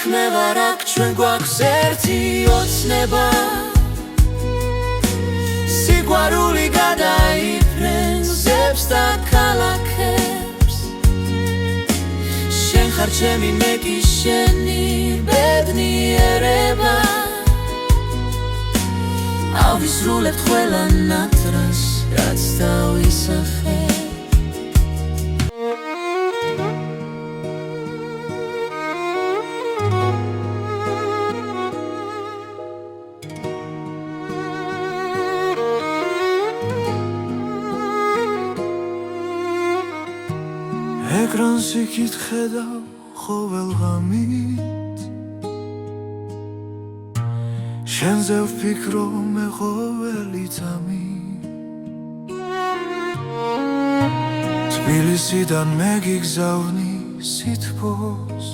იქნება აქ ჩვენ გვაქვს ერთი ოცნება სიყვარული გადაიფრენს გზებს და ქალაქებს შენ ხარ ჩემი მე კი შენი ბედნიერება ავისრულებთ ყველა ნატრას რაც დავისახე ეკრანს იკითხავ ყოველ ღამით შენზე ვფიქრობ მე ყოველი წამი თბილისიდან მე გიგზავნი სითბოს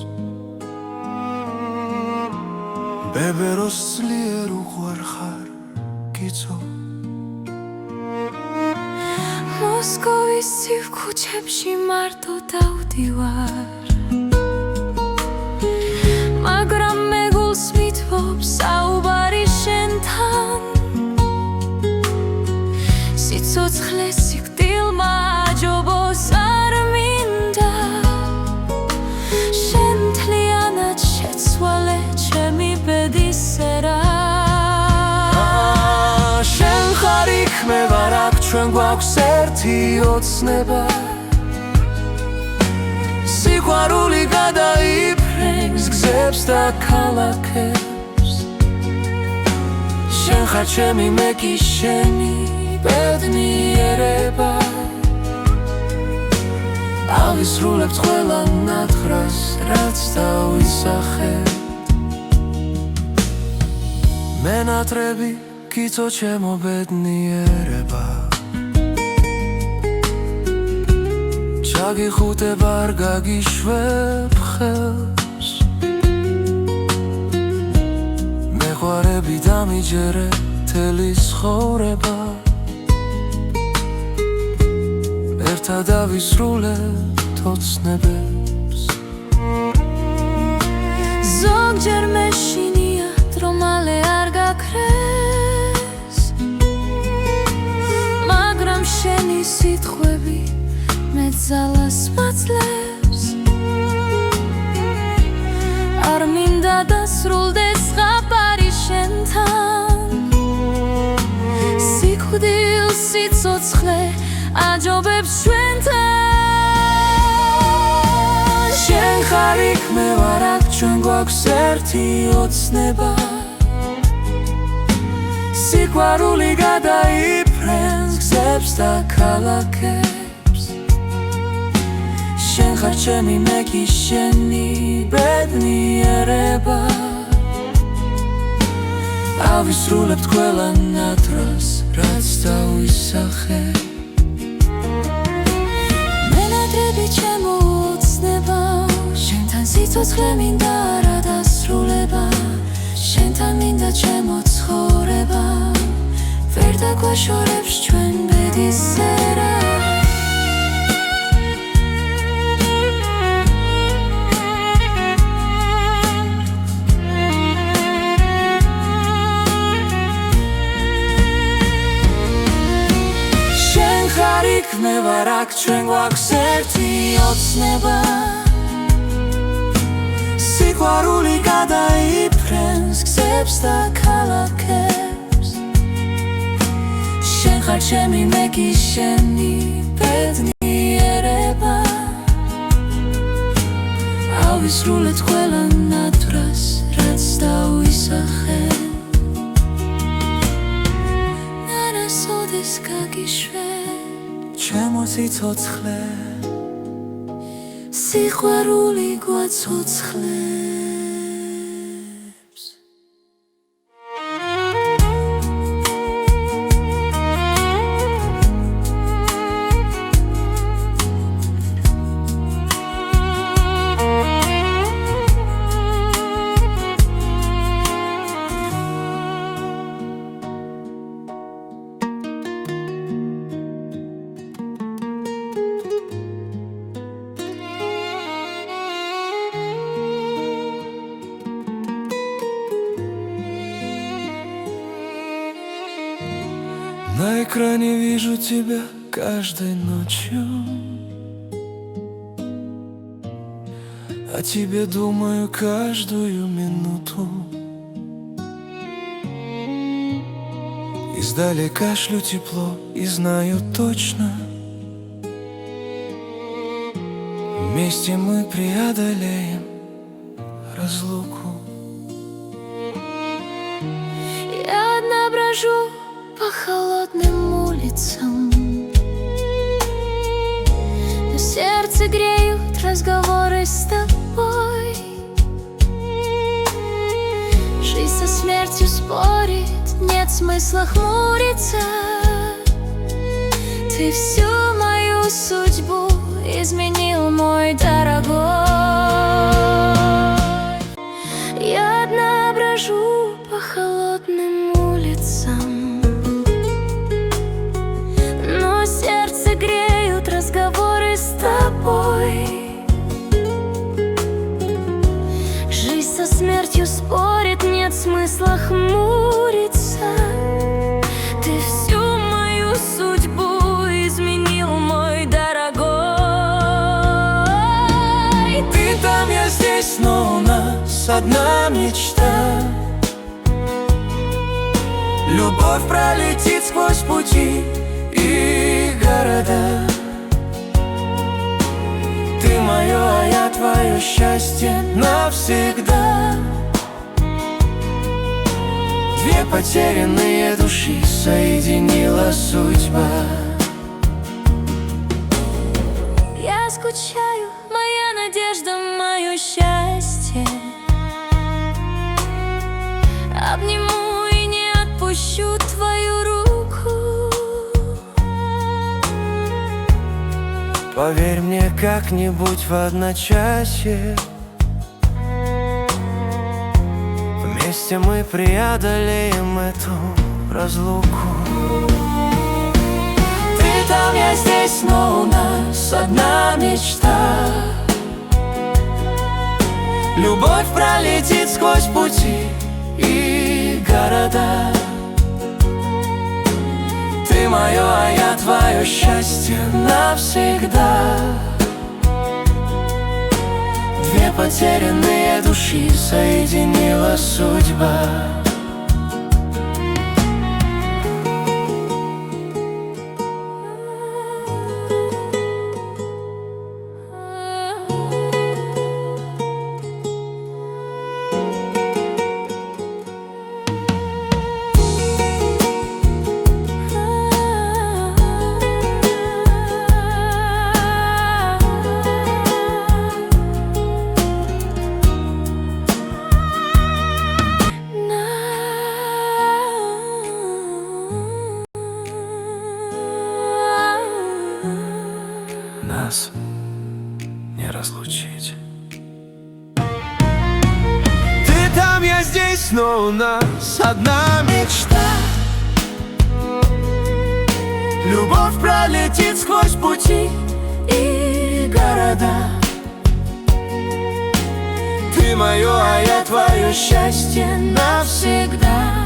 ბებეროს ძლიერ უყვარხარ გიწო მოსკოვის ცივ ქუჩებში მარტო დავდივარ მაგრამ მე გულს მითბობს საუბარი შენთან სიცოცხლე სიკვდილმა აჯობოს არ მინდა შენ მთლიანად შეცვალე ჩემი ბედისერა შენ ხარ იქ მე ვარ აქ ჩვენ გვაქვს ერთი ოცნება სიყვარული გადაიფრენს გზებს და ქალაქებს შენ ხარ ჩემი მე კი შენი ბედნიერება ავისრულებთ ყველა ნათხრას რაც დავისახეთ მე ნატრები გიწო ჩემო ბედნიერება ჩაგიხუტებ არ გაგიშვებ ხელს მეყვარები დამიჯერე მთელი ცხოვრება ერთად ავისრულებთ ოცნებებს ზოგჯერ მეშინია რომ მალე არ გაქრეს მაგრამ შენი სიტყვები მე ძალას მაძლევს არ მინდა დასრულდეს ზღაპარი შენთან სიკვდილს სიცოცხლე აჯობებს ჩვენთან შენ ხარ იქ მე ვარ აქ ჩვენ გვაქვს ერთი ოცნება სიყვარული გადაიფრენს გზებს და ქალაქებს შენ ხარ ჩემი მე კი შენი ბედნიერება ავისრულებთ ყველა ნატრას რაც დავისახე მე ნატრები ჩემო ოცნება შენთან სიცოცხლე მინდა რა დასრულება შენთან მინდა ჩემო ცხოვრება ვერ დაგვაშორებს ჩვენ ბედისერა მე ვარ აქ ჩვენ გვაქვს ერთი ოცნება სიყვარული გადაიფრენს გზებს და ქალაქებს შენ ხარ ჩემი მე კი შენი ბედნიერება ავისრულებთ ყველა ნათვრას რაც დავისახე ნარასოდეს გაგიშვე ჩემო სიცოცხლე სიყვარული გვაცოცხლებს На экране вижу тебя каждой ночью, о тебе думаю каждую минуту. Издалека шлю тепло и знаю точно, вместе мы преодолеем разлуку. Я одна брожу по холодным улицам, но сердце греют разговоры с тобой. Жизнь со смертью спорит, нет смысла хмуриться. Ты всю мою судьбу изменил, мой дорогой. Я одна брожу по холодным улицам, но сердце греют разговоры с тобой. Жизнь со смертью спорит, нет смысла хмуриться. Ты всю мою судьбу изменил, мой дорогой. Ты там, я здесь, но у нас одна мечта. Любовь пролетит сквозь пути и города. Ты мое, а я твое счастье навсегда. Две потерянные души соединила судьба. Я скучаю, моя надежда, мое счастье. Обниму и не отпущу твою руку. Поверь мне, как-нибудь в одночасье вместе мы преодолеем эту разлуку. Ты там, я здесь, но у нас одна мечта. Любовь пролетит сквозь пути и города. Ты мое, а я твое счастье навсегда. Две потерянные души соединила судьба. Нас не разлучить. Ты там, я здесь, но у нас одна мечта. Любовь пролетит сквозь пути и города. Ты мое, а я твое счастье навсегда.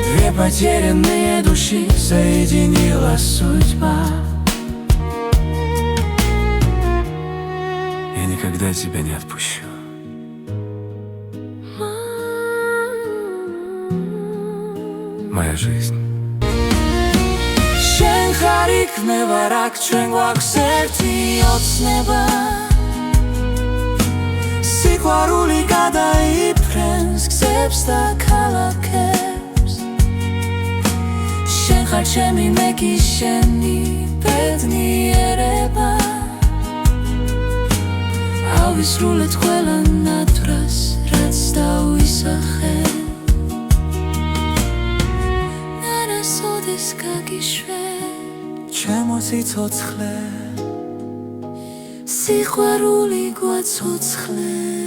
Две потерянные души соединила судьба. Я никогда тебя не отпущу. Моя жизнь. შენ ხარ იქნება რა ჩვენ გვაქვს ერთი ოცნება. სიყვარული გადაიფრენს გზებს და ქალაქებს. შენ ხარ ჩემი მეგი, შენი ბედნიერება. ავისრულეთ ყველა ნათვრას, რაც დავისახე. ნარასოდეს გაგიშვე ჩემო სიცოცხლე, სიყვარული გვაცოცხლე.